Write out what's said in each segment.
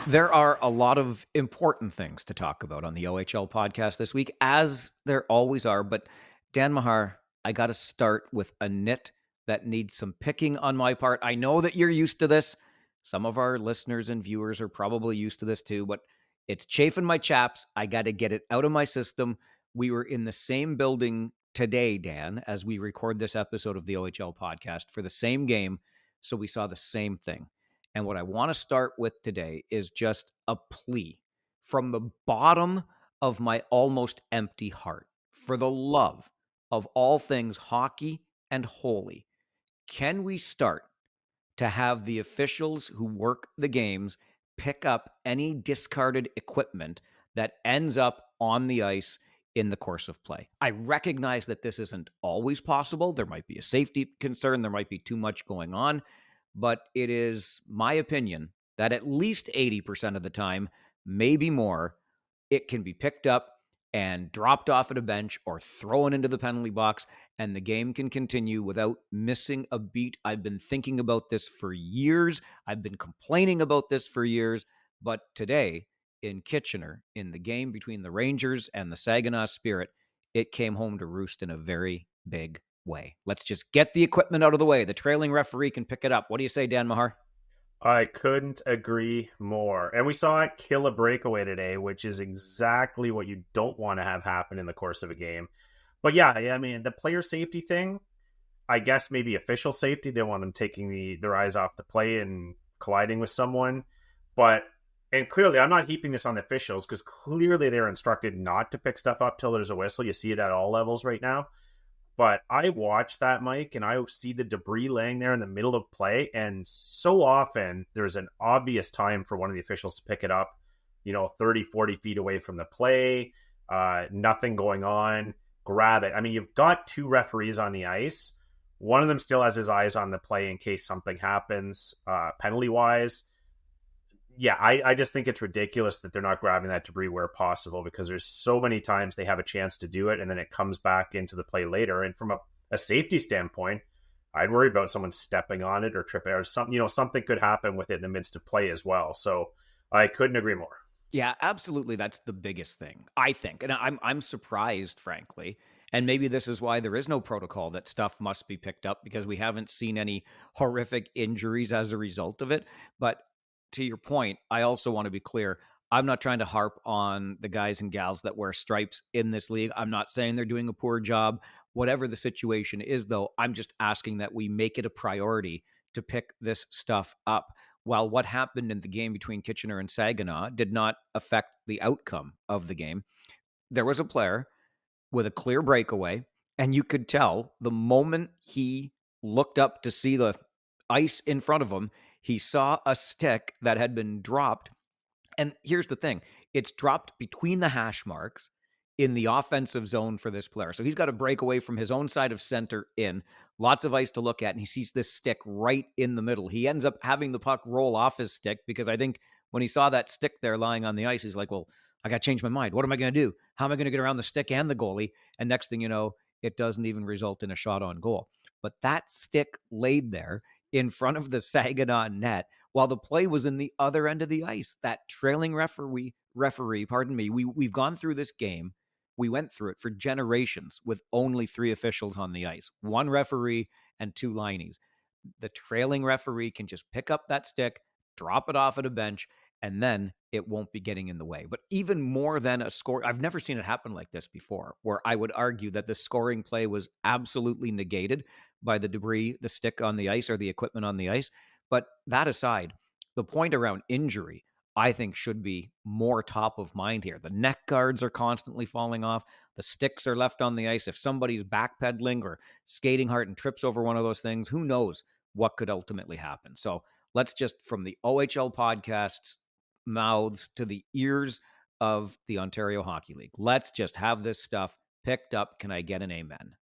There are a lot of important things to talk about on the OHL podcast this week, as there always are. But Dan Mahar, I got to start with a nit that needs some picking on my part. I know that you're used to this. Some of our listeners and viewers are probably used to this too, but it's chafing my chaps. I got to get it out of my system. We were in the same building today, Dan, as we record this episode of the OHL podcast for the same game. So we saw the same thing. And what I want to start with today is just a plea from the bottom of my almost empty heart. For the love of all things hockey and holy, can we start to have the officials who work the games pick up any discarded equipment that ends up on the ice in the course of play? I recognize that this isn't always possible. There might be a safety concern. There might be too much going on. But it is my opinion that at least 80% of the time, maybe more, it can be picked up and dropped off at a bench or thrown into the penalty box, and the game can continue without missing a beat. I've been thinking about this for years. I've been complaining about this for years. But today in Kitchener, in the game between the Rangers and the Saginaw Spirit, it came home to roost in a very big way. Let's just get the equipment out of the way. The trailing referee can pick it up. What do you say, Dan Mahar? I couldn't agree more. And we saw it kill a breakaway today, which is exactly what you don't want to have happen in the course of a game. But yeah, I mean, the player safety thing, I guess maybe official safety. They want them taking their eyes off the play and colliding with someone. And clearly, I'm not heaping this on the officials because clearly they're instructed not to pick stuff up till there's a whistle. You see it at all levels right now. But I watch that, Mike, and I see the debris laying there in the middle of play. And so often there's an obvious time for one of the officials to pick it up, 30, 40 feet away from the play, nothing going on, grab it. I mean, you've got two referees on the ice. One of them still has his eyes on the play in case something happens penalty-wise. Yeah, I just think it's ridiculous that they're not grabbing that debris where possible because there's so many times they have a chance to do it and then it comes back into the play later. And from a safety standpoint, I'd worry about someone stepping on it or tripping or something. Something could happen with it in the midst of play as well. So I couldn't agree more. Yeah, absolutely. That's the biggest thing, I think. And I'm surprised, frankly. And maybe this is why there is no protocol that stuff must be picked up because we haven't seen any horrific injuries as a result of it. But to your point, I also want to be clear. I'm not trying to harp on the guys and gals that wear stripes in this league. I'm not saying they're doing a poor job. Whatever the situation is, though, I'm just asking that we make it a priority to pick this stuff up. While what happened in the game between Kitchener and Saginaw did not affect the outcome of the game, there was a player with a clear breakaway, and you could tell the moment he looked up to see the ice in front of him, he saw a stick that had been dropped. And here's the thing. It's dropped between the hash marks in the offensive zone for this player. So he's got to break away from his own side of center in. Lots of ice to look at, and he sees this stick right in the middle. He ends up having the puck roll off his stick because I think when he saw that stick there lying on the ice, he's like, well, I got to change my mind. What am I going to do? How am I going to get around the stick and the goalie? And next thing you know, it doesn't even result in a shot on goal. But that stick laid there in front of the Saginaw net while the play was in the other end of the ice. That trailing referee, we've gone through this game. We went through it for generations with only 3 officials on the ice, 1 referee and 2 lineys. The trailing referee can just pick up that stick, drop it off at a bench, and then it won't be getting in the way. But even more than a score, I've never seen it happen like this before, where I would argue that the scoring play was absolutely negated by the debris, the stick on the ice or the equipment on the ice. But that aside, the point around injury, I think, should be more top of mind here. The neck guards are constantly falling off. The sticks are left on the ice. If somebody's backpedaling or skating hard and trips over one of those things, who knows what could ultimately happen. So let's just, from the OHL podcast's mouths to the ears of the Ontario Hockey League, let's just have this stuff picked up. Can I get an amen?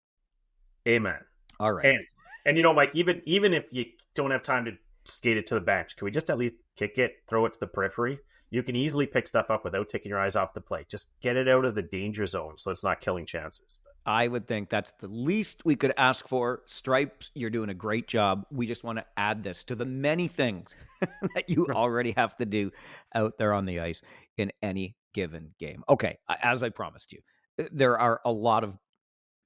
Amen. All right. And Mike, even if you don't have time to skate it to the bench, can we just at least kick it, throw it to the periphery? You can easily pick stuff up without taking your eyes off the play. Just get it out of the danger zone so it's not killing chances. I would think that's the least we could ask for. Stripes, you're doing a great job. We just want to add this to the many things that you already have to do out there on the ice in any given game. Okay, as I promised you, there are a lot of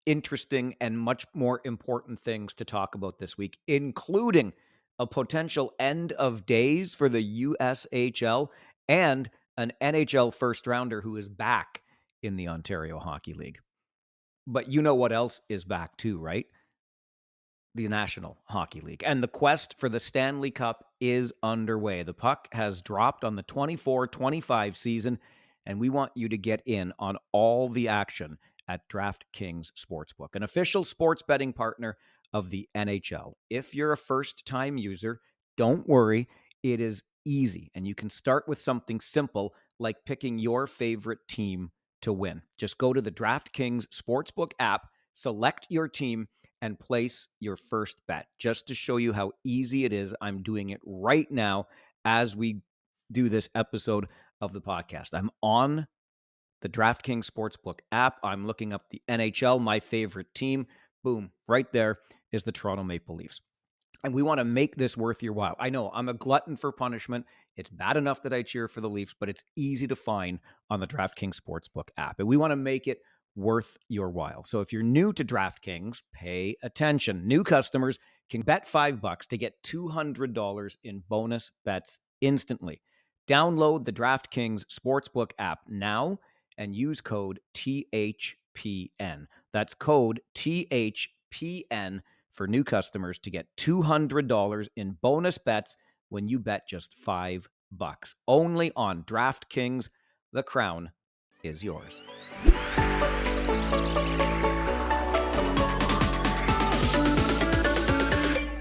interesting and much more important things to talk about this week, including a potential end of days for the USHL and an NHL first rounder who is back in the Ontario Hockey League. But you know what else is back too, right? The National Hockey League. And the quest for the Stanley Cup is underway. The puck has dropped on the 24-25 season, and we want you to get in on all the action at DraftKings Sportsbook, an official sports betting partner of the NHL. If you're a first-time user, don't worry. It is easy, and you can start with something simple like picking your favorite team to win. Just go to the DraftKings Sportsbook app, select your team, and place your first bet. Just to show you how easy it is, I'm doing it right now as we do this episode of the podcast. I'm on the DraftKings Sportsbook app. I'm looking up the NHL, my favorite team. Boom, right there is the Toronto Maple Leafs. And we want to make this worth your while. I know I'm a glutton for punishment. It's bad enough that I cheer for the Leafs, but it's easy to find on the DraftKings Sportsbook app. And we want to make it worth your while. So if you're new to DraftKings, pay attention. New customers can bet $5 to get $200 in bonus bets instantly. Download the DraftKings Sportsbook app now and use code THPN. That's code THPN for new customers to get $200 in bonus bets when you bet just $5. Only on DraftKings. The crown is yours.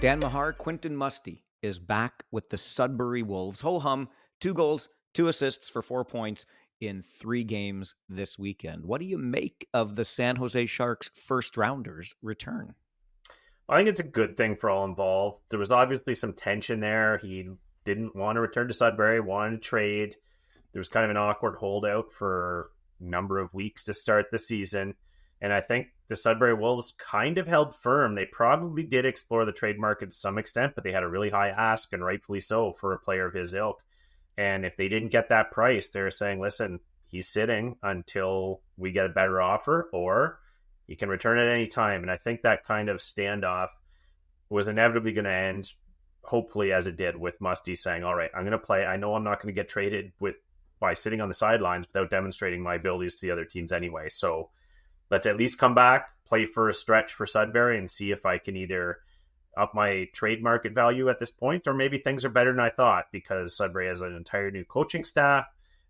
Dan Mahar, Quinton Musty is back with the Sudbury Wolves. Ho hum, 2 goals, 2 assists for 4 points in 3 games this weekend. What do you make of the San Jose Sharks first rounders return? I think it's a good thing for all involved. There was obviously some tension there. He didn't want to return to Sudbury, wanted to trade. There was kind of an awkward holdout for a number of weeks to start the season. And I think the Sudbury Wolves kind of held firm. They probably did explore the trade market to some extent, but they had a really high ask, and rightfully so, for a player of his ilk. And if they didn't get that price, they're saying, listen, he's sitting until we get a better offer, or he can return at any time. And I think that kind of standoff was inevitably going to end, hopefully, as it did, with Musty saying, all right, I'm going to play. I know I'm not going to get traded by sitting on the sidelines without demonstrating my abilities to the other teams anyway. So let's at least come back, play for a stretch for Sudbury, and see if I can either up my trade market value at this point, or maybe things are better than I thought, because Sudbury has an entire new coaching staff.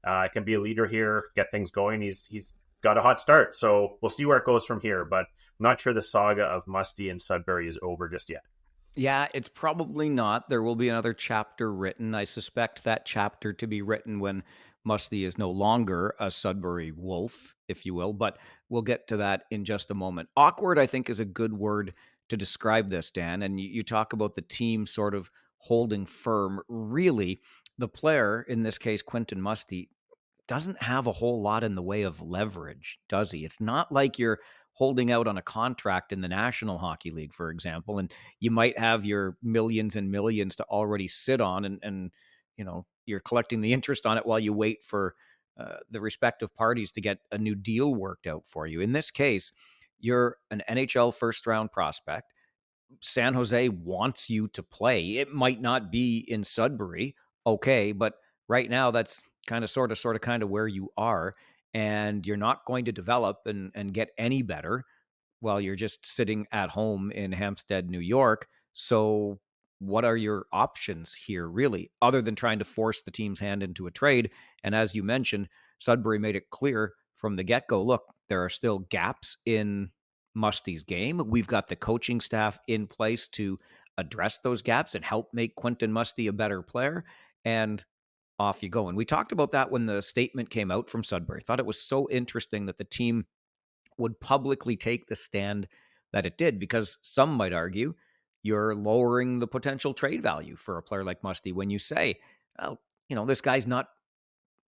I can be a leader here, get things going. He's got a hot start, so we'll see where it goes from here. But I'm not sure the saga of Musty and Sudbury is over just yet. Yeah, it's probably not. There will be another chapter written. I suspect that chapter to be written when Musty is no longer a Sudbury Wolf, if you will, but we'll get to that in just a moment. Awkward, I think, is a good word to describe this, Dan. And you talk about the team sort of holding firm. Really, the player, in this case, Quinton Musty, doesn't have a whole lot in the way of leverage, does he? It's not like you're holding out on a contract in the National Hockey League, for example, and you might have your millions and millions to already sit on, and you know, you're collecting the interest on it while you wait for the respective parties to get a new deal worked out for you. In this case, you're an NHL first round prospect. San Jose wants you to play. It might not be in Sudbury, okay, but right now that's kind of where you are, and you're not going to develop and get any better while you're just sitting at home in Hampstead, New York. So what are your options here, really, other than trying to force the team's hand into a trade? And as you mentioned, Sudbury made it clear from the get-go, look, there are still gaps in Musty's game. We've got the coaching staff in place to address those gaps and help make Quinton Musty a better player. And off you go. And we talked about that when the statement came out from Sudbury. Thought it was so interesting that the team would publicly take the stand that it did, because some might argue you're lowering the potential trade value for a player like Musty when you say, well, you know, this guy's not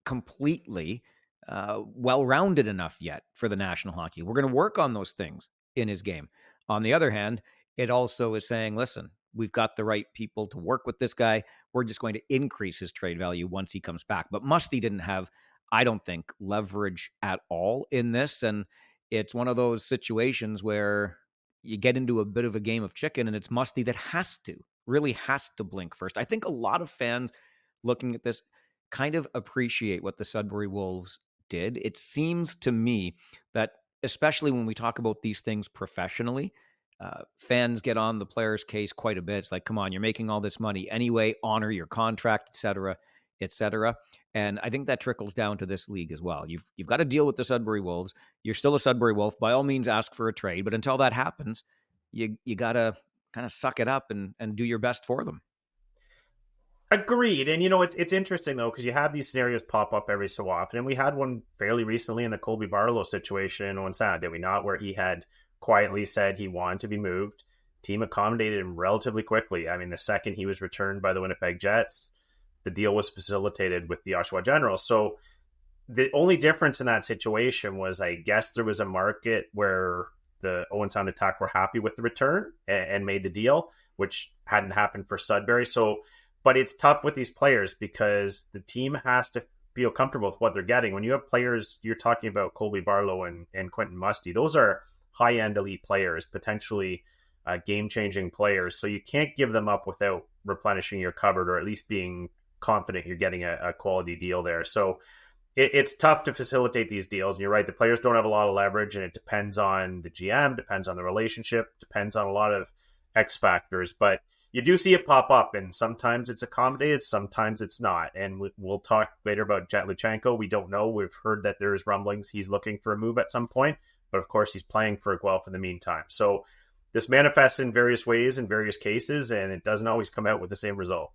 completely well-rounded enough yet for the National Hockey. We're going to work on those things in his game. On the other hand, it also is saying, listen, we've got the right people to work with this guy. We're just going to increase his trade value once he comes back. But Musty didn't have, I don't think, leverage at all in this. And it's one of those situations where you get into a bit of a game of chicken, and it's Musty that really has to blink first. I think a lot of fans looking at this kind of appreciate what the Sudbury Wolves did. It seems to me that, especially when we talk about these things professionally, fans get on the player's case quite a bit. It's like, come on, you're making all this money anyway, honor your contract, et cetera, et cetera. And I think that trickles down to this league as well. You've got to deal with the Sudbury Wolves. You're still a Sudbury Wolf. By all means, ask for a trade. But until that happens, you got to kind of suck it up and do your best for them. Agreed. And it's interesting though, because you have these scenarios pop up every so often. And we had one fairly recently in the Colby Barlow situation on Saturday, did we not? Where he had quietly said he wanted to be moved. Team accommodated him relatively quickly. I mean, the second he was returned by the Winnipeg Jets, the deal was facilitated with the Oshawa Generals. So the only difference in that situation was, I guess, there was a market where the Owen Sound Attack were happy with the return and made the deal, which hadn't happened for Sudbury. So, but it's tough with these players because the team has to feel comfortable with what they're getting. When you have players, you're talking about Colby Barlow and Quinton Musty, those are high-end elite players, potentially game-changing players. So you can't give them up without replenishing your cupboard, or at least being confident you're getting a quality deal there. So it's tough to facilitate these deals. And you're right, the players don't have a lot of leverage, and it depends on the GM, depends on the relationship, depends on a lot of X factors. But you do see it pop up, and sometimes it's accommodated, sometimes it's not. And we'll talk later about Jet Luchenko. We don't know. We've heard that there's rumblings he's looking for a move at some point, but of course he's playing for Guelph in the meantime. So this manifests in various ways in various cases, and it doesn't always come out with the same result.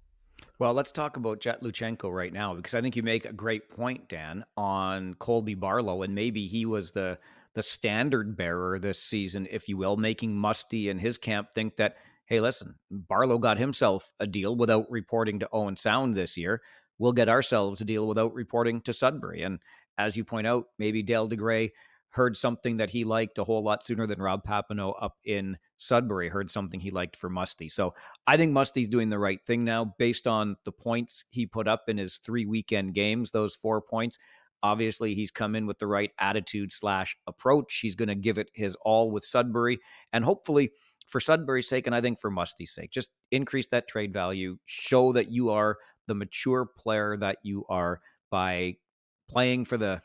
Well, let's talk about Jet Luchenko right now, because I think you make a great point, Dan, on Colby Barlow, and maybe he was the standard bearer this season, if you will, making Musty and his camp think that, hey, listen, Barlow got himself a deal without reporting to Owen Sound this year. We'll get ourselves a deal without reporting to Sudbury. And as you point out, maybe Dale DeGray heard something that he liked a whole lot sooner than Rob Papineau up in Sudbury heard something he liked for Musty. So I think Musty's doing the right thing now based on the points he put up in his 3 weekend games, those 4 points. Obviously, he's come in with the right attitude / approach. He's going to give it his all with Sudbury. And hopefully, for Sudbury's sake, and I think for Musty's sake, just increase that trade value, show that you are the mature player that you are by playing for the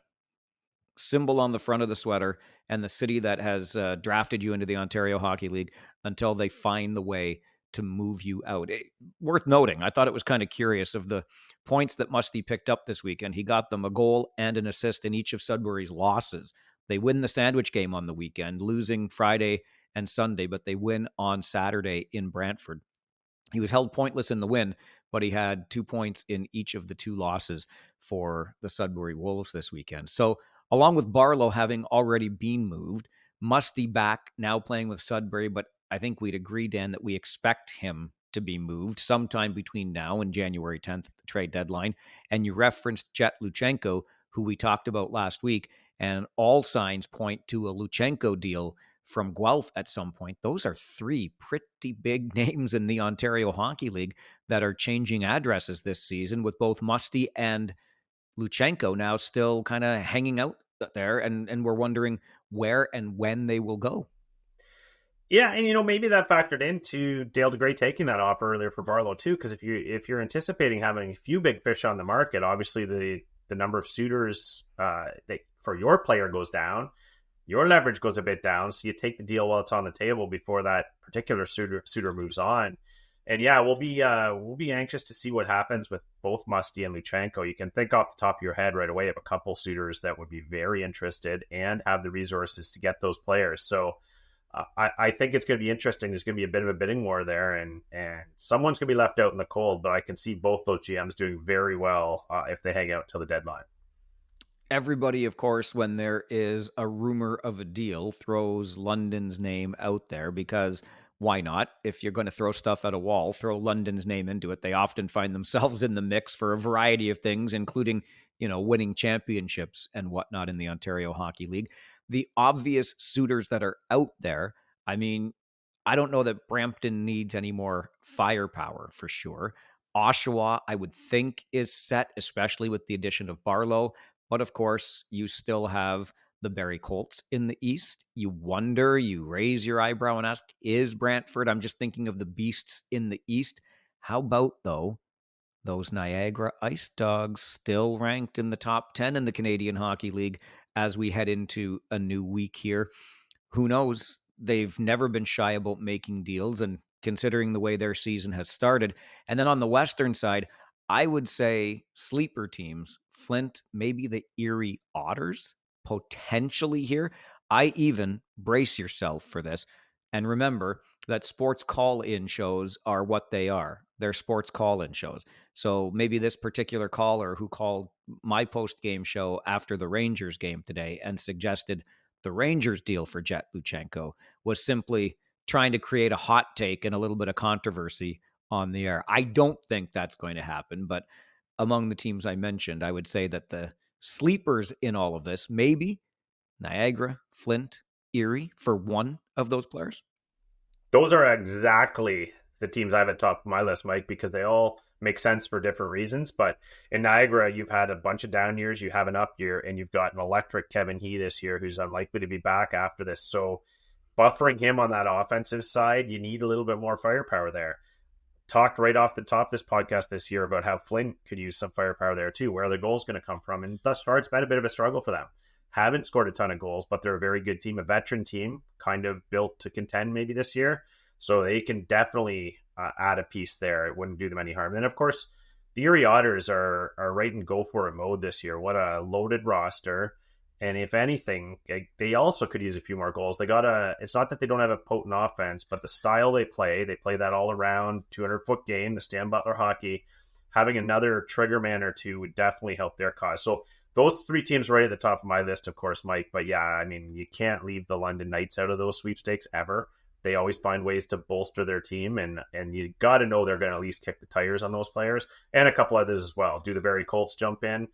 symbol on the front of the sweater and the city that has drafted you into the Ontario Hockey League until they find the way to move you out. Worth noting, I thought it was kind of curious of the points that Musty picked up this weekend. He got them a goal and an assist in each of Sudbury's losses. They win the sandwich game on the weekend, losing Friday and Sunday, but they win on Saturday in Brantford. He was held pointless in the win, but he had 2 points in each of the 2 losses for the Sudbury Wolves this weekend. So along with Barlow having already been moved, Musty back now playing with Sudbury, but I think we'd agree, Dan, that we expect him to be moved sometime between now and January 10th, the trade deadline. And you referenced Jet Luchenko, who we talked about last week, and all signs point to a Luchenko deal from Guelph at some point. Those are 3 pretty big names in the Ontario Hockey League that are changing addresses this season, with both Musty and Luchenko now still kind of hanging out there, and we're wondering where and when they will go. Yeah, and maybe that factored into Dale DeGray taking that offer earlier for Barlow too, because if you're anticipating having a few big fish on the market, obviously the number of suitors for your player goes down, your leverage goes a bit down, so you take the deal while it's on the table before that particular suitor moves on. And yeah, we'll be anxious to see what happens with both Musty and Luchenko. You can think off the top of your head right away of a couple suitors that would be very interested and have the resources to get those players. So I think it's going to be interesting. There's going to be a bit of a bidding war there, and someone's going to be left out in the cold. But I can see both those GMs doing very well if they hang out till the deadline. Everybody, of course, when there is a rumor of a deal, throws London's name out there because why not? If you're going to throw stuff at a wall, throw London's name into it. They often find themselves in the mix for a variety of things, including, winning championships and whatnot in the Ontario Hockey League. The obvious suitors that are out there, I mean, I don't know that Brampton needs any more firepower for sure. Oshawa, I would think, is set, especially with the addition of Barlow. But of course, you still have the Barrie Colts in the East. You wonder, you raise your eyebrow and ask, is Brantford? I'm just thinking of the beasts in the East. How about, though, those Niagara Ice Dogs still ranked in the top 10 in the Canadian Hockey League as we head into a new week here? Who knows? They've never been shy about making deals, and considering the way their season has started. And then on the Western side, I would say sleeper teams, Flint, maybe the Erie Otters, potentially here. I even brace yourself for this. And remember that sports call-in shows are what they are. They're sports call-in shows. So maybe this particular caller who called my post-game show after the Rangers game today and suggested the Rangers deal for Jet Luchenko was simply trying to create a hot take and a little bit of controversy on the air. I don't think that's going to happen, but among the teams I mentioned, I would say that the sleepers in all of this, maybe Niagara, Flint, Erie for one of those players. Those are exactly the teams I have at top of my list, Mike, because they all make sense for different reasons. But in Niagara, you've had a bunch of down years, you have an up year, and you've got an electric Kevin He this year who's unlikely to be back after this. So buffering him on that offensive side, you need a little bit more firepower there. Talked right off the top this podcast this year about how Flint could use some firepower there too. Where are the goals going to come from? And thus far, it's been a bit of a struggle for them. Haven't scored a ton of goals, but they're a very good team, a veteran team, kind of built to contend maybe this year. So they can definitely add a piece there. It wouldn't do them any harm. And then, of course, the Erie Otters are right in go for it mode this year. What a loaded roster. And if anything, they also could use a few more goals. It's not that they don't have a potent offense, but the style they play that all around 200-foot game, the Stan Butler hockey. Having another trigger man or two would definitely help their cause. So those three teams right at the top of my list, of course, Mike. But yeah, I mean, you can't leave the London Knights out of those sweepstakes ever. They always find ways to bolster their team, and you got to know they're going to at least kick the tires on those players and a couple others as well. Do the Barrie Colts jump in?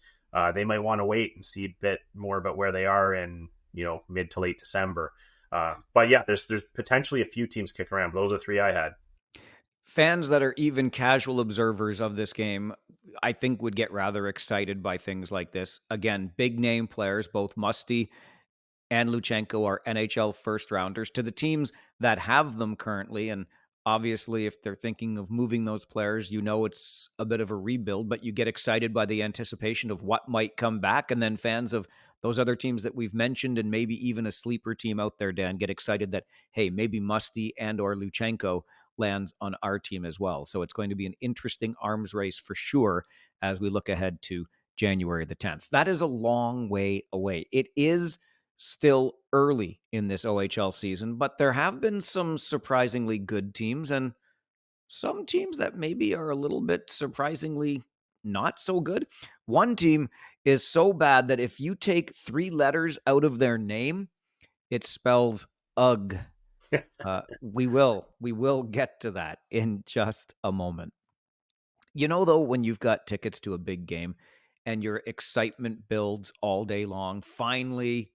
They might want to wait and see a bit more about where they are in mid to late December. But yeah, there's potentially a few teams kicking around. But those are three I had. Fans that are even casual observers of this game, I think, would get rather excited by things like this. Again, big name players, both Musty and Luchenko are NHL first rounders. To the teams that have them currently, and obviously if they're thinking of moving those players, it's a bit of a rebuild, but you get excited by the anticipation of what might come back. And then fans of those other teams that we've mentioned, and maybe even a sleeper team out there, Dan, get excited that, hey, maybe Musty and or Luchenko lands on our team as well. So it's going to be an interesting arms race for sure as we look ahead to January the 10th. That is a long way away. It is still early in this OHL season, but there have been some surprisingly good teams and some teams that maybe are a little bit surprisingly not so good. One team is so bad that if you take 3 letters out of their name, it spells UGG. We will get to that in just a moment. Though, when you've got tickets to a big game and your excitement builds all day long, finally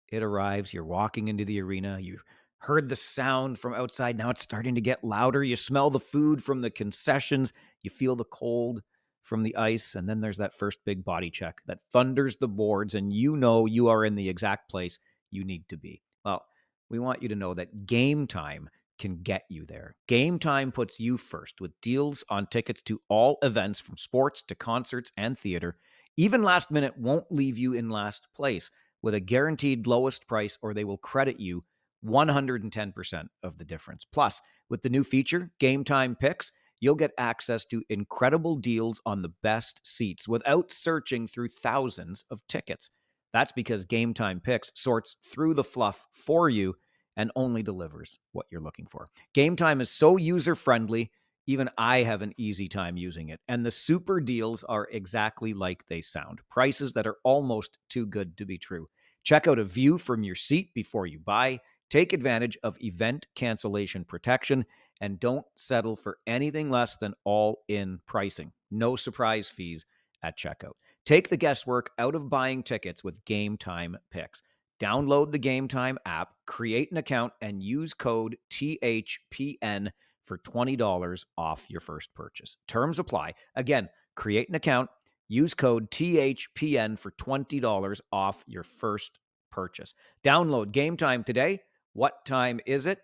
it arrives. You're walking into the arena. You heard the sound from outside. Now it's starting to get louder. You smell the food from the concessions. You feel the cold from the ice. And then there's that first big body check that thunders the boards, and you are in the exact place you need to be. Well, we want you to know that GameTime can get you there. GameTime puts you first with deals on tickets to all events from sports to concerts and theater. Even last minute won't leave you in last place with a guaranteed lowest price, or they will credit you 110% of the difference. Plus, with the new feature, GameTime Picks, you'll get access to incredible deals on the best seats without searching through thousands of tickets. That's because GameTime Picks sorts through the fluff for you and only delivers what you're looking for. GameTime is so user-friendly, even I have an easy time using it. And the super deals are exactly like they sound. Prices that are almost too good to be true. Check out a view from your seat before you buy. Take advantage of event cancellation protection and don't settle for anything less than all-in pricing. No surprise fees at checkout. Take the guesswork out of buying tickets with GameTime picks. Download the GameTime app, create an account, and use code THPN for $20 off your first purchase. Terms apply. Again, create an account, use code THPN for $20 off your first purchase. Download GameTime today. What time is it?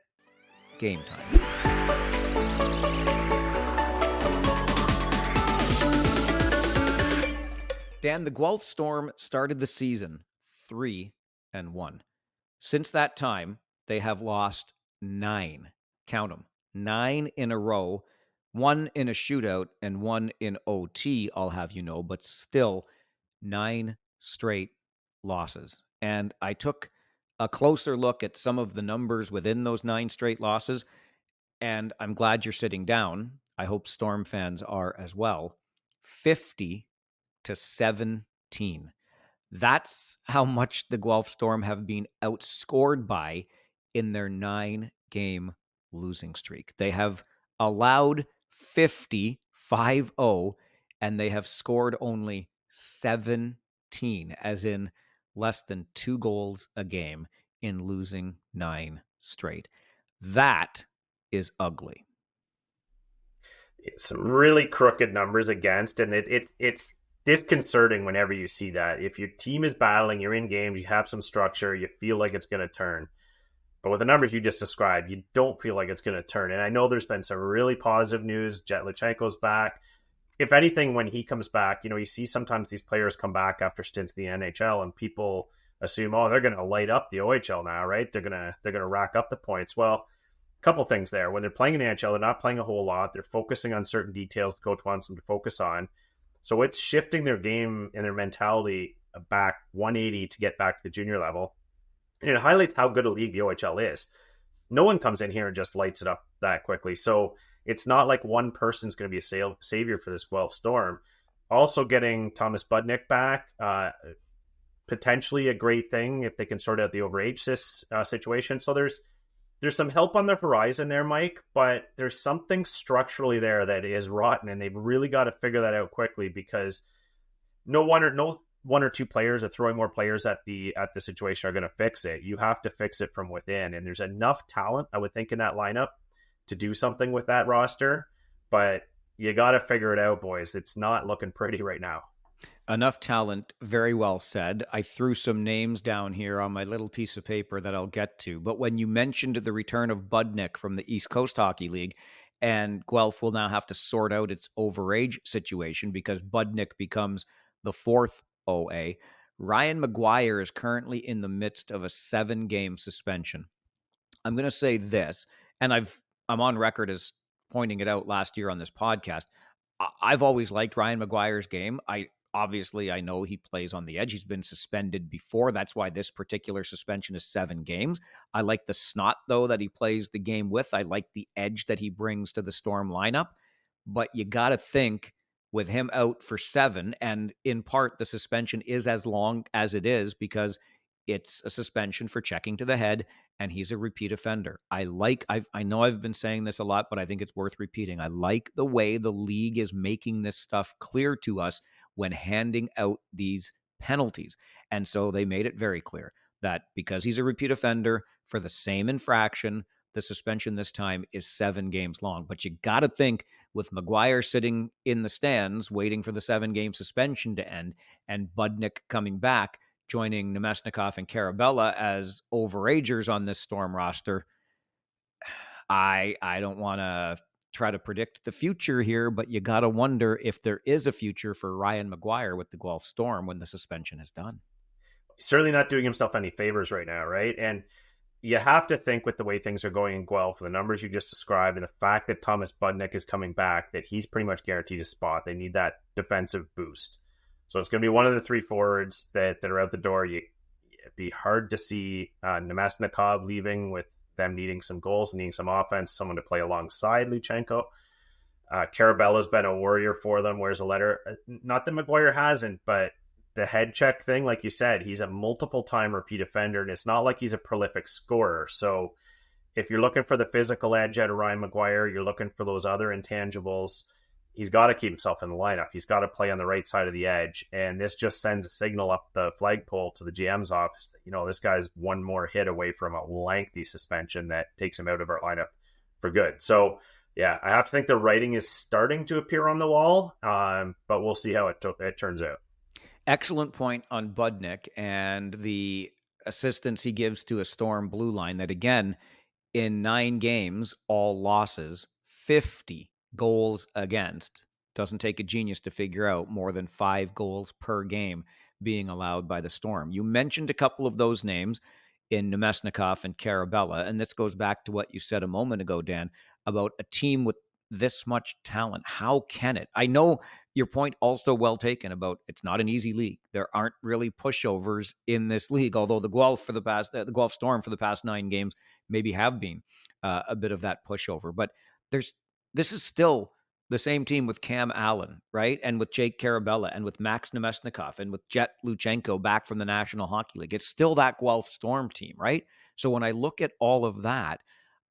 Game time. Dan, the Guelph Storm started the season 3-1. Since that time, they have lost 9. Count them. 9 in a row, 1 in a shootout, and 1 in OT, I'll have you know, but still 9 straight losses. And I took a closer look at some of the numbers within those 9 straight losses, and I'm glad you're sitting down. I hope Storm fans are as well. 50-17. That's how much the Guelph Storm have been outscored by in their 9-game losing streak. They have allowed 50, and they have scored only 17, as in less than 2 goals a game in losing 9 straight. That is ugly. Some really crooked numbers against, and it's disconcerting whenever you see that. If your team is battling, you're in games, you have some structure, you feel like it's going to turn. But with the numbers you just described, you don't feel like it's going to turn. And I know there's been some really positive news. Jet Lechenko's back. If anything, when he comes back, you see sometimes these players come back after stints in the NHL, and people assume, oh, they're going to light up the OHL now, right? They're gonna rack up the points. Well, a couple things there. When they're playing in the NHL, they're not playing a whole lot. They're focusing on certain details the coach wants them to focus on. So it's shifting their game and their mentality back 180 to get back to the junior level. And it highlights how good a league the OHL is. No one comes in here and just lights it up that quickly. So it's not like one person's going to be a savior for this Guelph Storm. Also getting Thomas Budnick back, potentially a great thing if they can sort out the overage situation. So there's some help on the horizon there, Mike, but there's something structurally there that is rotten, and they've really got to figure that out quickly, because no one or two players or throwing more players at the situation are going to fix it. You have to fix it from within, and there's enough talent, I would think, in that lineup to do something with that roster, but you got to figure it out, boys. It's not looking pretty right now. Enough talent, very well said. I threw some names down here on my little piece of paper that I'll get to. But when you mentioned the return of Budnick from the East Coast Hockey League, and Guelph will now have to sort out its overage situation because Budnick becomes the 4th OA, Ryan McGuire is currently in the midst of a 7-game suspension. I'm going to say this, and I'm on record as pointing it out last year on this podcast. I've always liked Ryan McGuire's game. I know he plays on the edge. He's been suspended before. That's why this particular suspension is 7 games. I like the snot, though, that he plays the game with. I like the edge that he brings to the Storm lineup. But you got to think, with him out for 7, and in part the suspension is as long as it is because it's a suspension for checking to the head, and he's a repeat offender. I know I've been saying this a lot, but I think it's worth repeating. I like the way the league is making this stuff clear to us when handing out these penalties. And so they made it very clear that because he's a repeat offender for the same infraction, the suspension this time is 7 games long. But you got to think, with McGuire sitting in the stands waiting for the 7-game suspension to end and Budnick coming back, joining Nemesnikov and Carabella as overagers on this Storm roster, I don't want to try to predict the future here, but you got to wonder if there is a future for Ryan McGuire with the Guelph Storm when the suspension is done. Certainly not doing himself any favors right now, right? And you have to think, with the way things are going in Guelph, the numbers you just described, and the fact that Thomas Budnick is coming back, that he's pretty much guaranteed a spot. They need that defensive boost. So it's going to be one of the 3 forwards that are out the door. It'd be hard to see Nemesnikov leaving, with them needing some goals, needing some offense, someone to play alongside Lechenko. Carabella's been a warrior for them, wears a letter. Not that McGuire hasn't, but the head check thing, like you said, he's a multiple time repeat offender, and it's not like he's a prolific scorer. So if you're looking for the physical edge out of Ryan McGuire, you're looking for those other intangibles. He's got to keep himself in the lineup. He's got to play on the right side of the edge. And this just sends a signal up the flagpole to the GM's office that, this guy's one more hit away from a lengthy suspension that takes him out of our lineup for good. So, yeah, I have to think the writing is starting to appear on the wall, but we'll see how it turns out. Excellent point on Budnick and the assistance he gives to a Storm blue line that, again, in 9 games, all losses, 50 goals against. Doesn't take a genius to figure out more than 5 goals per game being allowed by the Storm. You mentioned a couple of those names in Nemesnikov and Carabella, and this goes back to what you said a moment ago, Dan, about a team with this much talent. How can it? I know your point also well taken about it's not an easy league. There aren't really pushovers in this league, although the Guelph Storm for the past 9 games maybe have been a bit of that pushover. But this is still the same team with Cam Allen, right? And with Jake Carabella and with Max Nemesnikov and with Jet Luchenko back from the National Hockey League. It's still that Guelph Storm team, right? So when I look at all of that,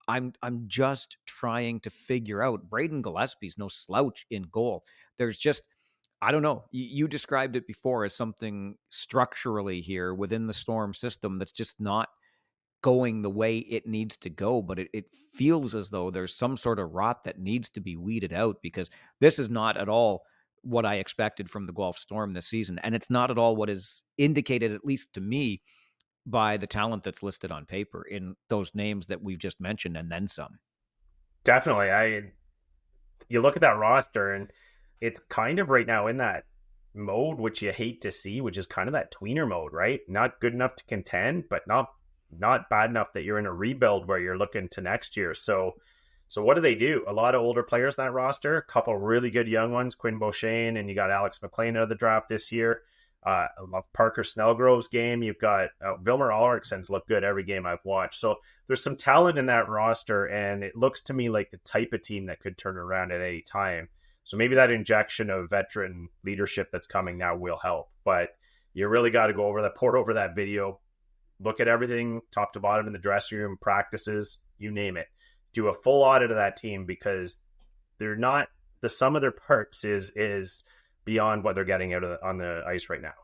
I'm just trying to figure out Braden Gillespie's no slouch in goal. There's just, I don't know. You described it before as something structurally here within the Storm system that's just not going the way it needs to go, but it feels as though there's some sort of rot that needs to be weeded out, because this is not at all what I expected from the Guelph Storm this season. And it's not at all what is indicated, at least to me, by the talent that's listed on paper in those names that we've just mentioned and then some. Definitely. You look at that roster and it's kind of right now in that mode, which you hate to see, which is kind of that tweener mode, right? Not good enough to contend, but not bad enough that you're in a rebuild where you're looking to next year. So what do they do? A lot of older players in that roster, a couple really good young ones, Quinn Beauchesne, and you got Alex McLean out of the draft this year. I love Parker Snellgrove's game. You've got Vilmer Ulrichsen's looked good every game I've watched. So there's some talent in that roster, and it looks to me like the type of team that could turn around at any time. So maybe that injection of veteran leadership that's coming now will help. But you really got to go over that, port over that video, look at everything top to bottom in the dressing room, practices, you name it. Do a full audit of that team, because they're not, the sum of their parts is beyond what they're getting out on the ice right now.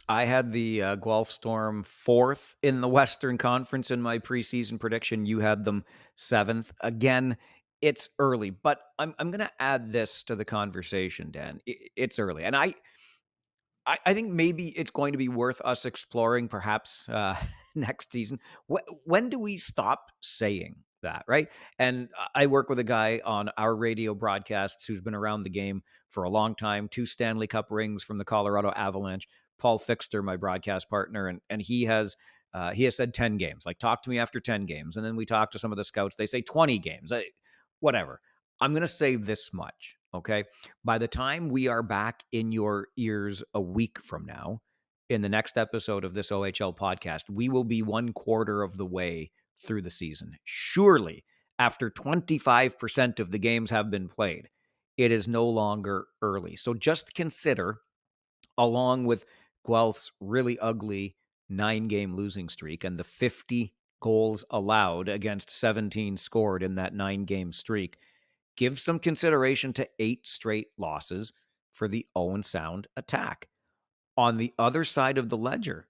I had the Guelph Storm 4th in the Western Conference in my preseason prediction. You had them 7th. Again, it's early, but I'm going to add this to the conversation, Dan. It's early. And I think maybe it's going to be worth us exploring perhaps next season. When do we stop saying that, right? And I work with a guy on our radio broadcasts who's been around the game for a long time, 2 Stanley Cup rings from the Colorado Avalanche, Paul Fixter, my broadcast partner, and he has said 10 games. Like, talk to me after 10 games. And then we talk to some of the scouts. They say 20 games. Whatever. I'm going to say this much, okay? By the time we are back in your ears a week from now, in the next episode of this OHL podcast, we will be 1/4 of the way through the season. Surely, after 25% of the games have been played, it is no longer early. So just consider, along with Guelph's really ugly 9-game losing streak and the 50 goals allowed against 17 scored in that 9-game streak, give some consideration to 8 straight losses for the Owen Sound attack. On the other side of the ledger,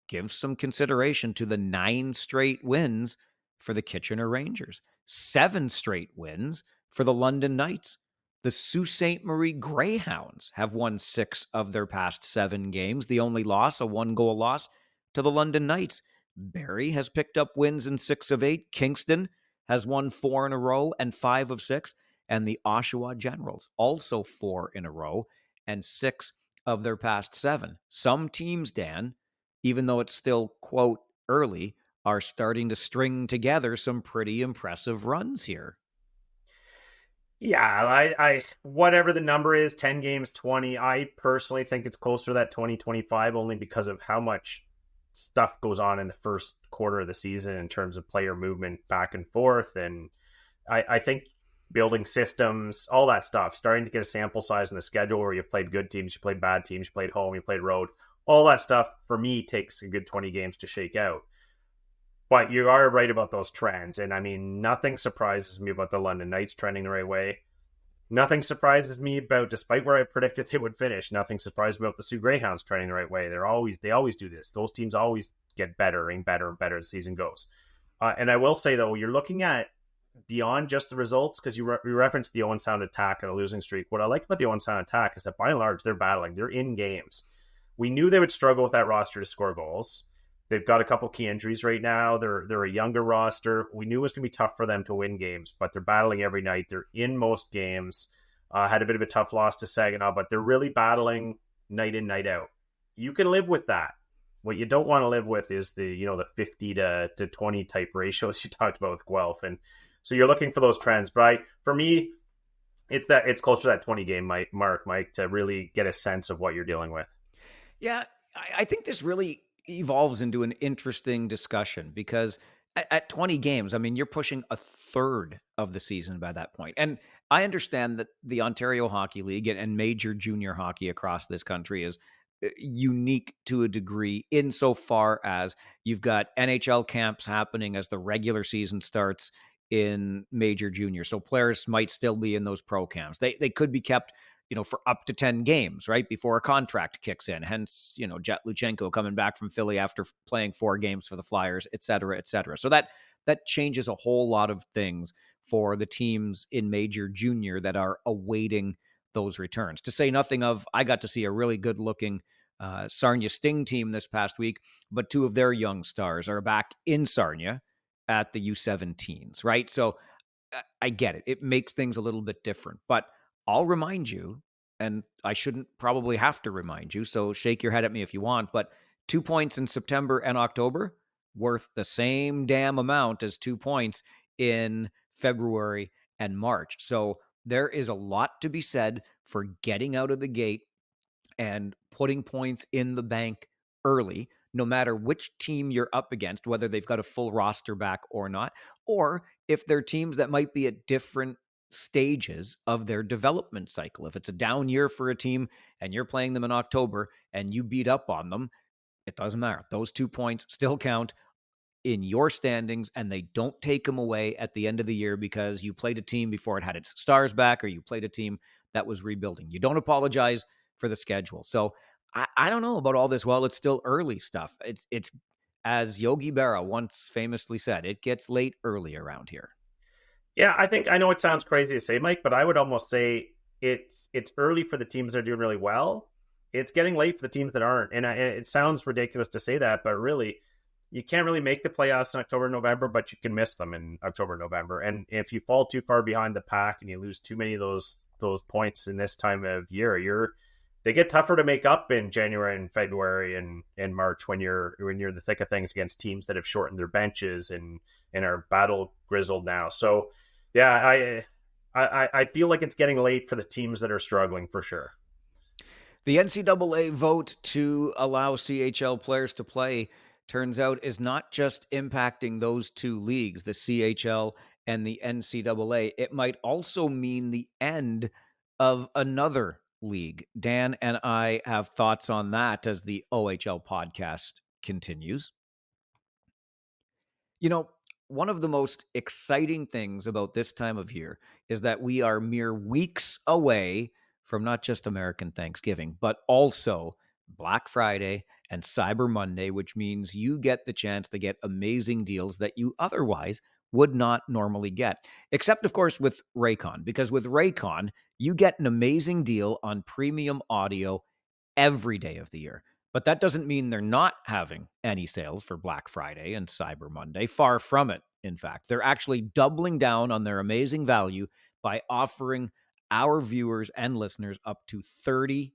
give some consideration to the 9 straight wins for the Kitchener Rangers, 7 straight wins for the London Knights. The Sault Ste. Marie Greyhounds have won 6 of their past 7 games. The only loss, a 1-goal loss to the London Knights. Barrie has picked up wins in 6 of 8. Kingston has won 4 in a row and 5 of 6. And the Oshawa Generals, also 4 in a row and 6 of their past 7. Some teams, Dan, even though it's still, quote, early, are starting to string together some pretty impressive runs here. Yeah, I whatever the number is, 10 games, 20, I personally think it's closer to that 2025 only because of how much stuff goes on in the first quarter of the season in terms of player movement back and forth. And I think building systems, all that stuff, starting to get a sample size in the schedule where you've played good teams, you played bad teams, you played home, you played road. all that stuff for me takes a good 20 games to shake out. But you are right about those trends. And I mean, nothing surprises me about the London Knights trending the right way. Nothing surprises me about, despite where I predicted they would finish, nothing surprises me about the Sioux Greyhounds trending the right way. They always do this. Those teams always get better and better and better as the season goes. And I will say, though, you're looking at beyond just the results, because you referenced the Owen Sound attack and a losing streak. What I like about the Owen Sound attack is that by and large, they're battling. They're in games. We knew they would struggle with that roster to score goals. They've got a couple key injuries right now. They're a younger roster. We knew it was going to be tough for them to win games, but they're battling every night. They're in most games. Had a bit of a tough loss to Saginaw, but they're really battling night in, night out. You can live with that. What you don't want to live with is the 50 to 20 type ratios you talked about with Guelph. And so you're looking for those trends. But for me, it's closer to that 20 game mark, Mike, to really get a sense of what you're dealing with. Yeah, I think this really evolves into an interesting discussion because at 20 games, I mean, you're pushing a third of the season by that point. And I understand that the Ontario Hockey League and major junior hockey across this country is unique to a degree insofar as you've got NHL camps happening as the regular season starts in major junior. So players might still be in those pro camps. They could be kept, for up to 10 games, right? Before a contract kicks in. Hence, Jet Luchenko coming back from Philly after playing 4 games for the Flyers, et cetera, et cetera. So that changes a whole lot of things for the teams in major junior that are awaiting those returns. To say nothing of, I got to see a really good looking Sarnia Sting team this past week, but 2 of their young stars are back in Sarnia at the U17s, right? So I get it. It makes things a little bit different, but I'll remind you, and I shouldn't probably have to remind you, so shake your head at me if you want, but 2 points in September and October worth the same damn amount as 2 points in February and March. So there is a lot to be said for getting out of the gate and putting points in the bank early, no matter which team you're up against, whether they've got a full roster back or not, or if they're teams that might be at different stages of their development cycle. If it's a down year for a team and you're playing them in October and you beat up on them, it doesn't matter. Those 2 points still count in your standings, and they don't take them away at the end of the year because you played a team before it had its stars back or you played a team that was rebuilding. You don't apologize for the schedule. So I don't know about all this. Well, it's still early stuff. It's as Yogi Berra once famously said, it gets late early around here. Yeah, I know it sounds crazy to say, Mike, but I would almost say it's early for the teams that are doing really well. It's getting late for the teams that aren't. And it sounds ridiculous to say that, but really, you can't really make the playoffs in October, November, but you can miss them in October, November. And if you fall too far behind the pack and you lose too many of those points in this time of year, they get tougher to make up in January and February and March when you're in the thick of things against teams that have shortened their benches and are battle grizzled now. So yeah, I feel like it's getting late for the teams that are struggling for sure. The NCAA vote to allow CHL players to play turns out is not just impacting those 2 leagues, the CHL and the NCAA. It might also mean the end of another league. Dan and I have thoughts on that as the OHL podcast continues. One of the most exciting things about this time of year is that we are mere weeks away from not just American Thanksgiving, but also Black Friday and Cyber Monday, which means you get the chance to get amazing deals that you otherwise would not normally get. Except, of course, with Raycon, because with Raycon, you get an amazing deal on premium audio every day of the year. But that doesn't mean they're not having any sales for Black Friday and Cyber Monday. Far from it, in fact. They're actually doubling down on their amazing value by offering our viewers and listeners up to 30%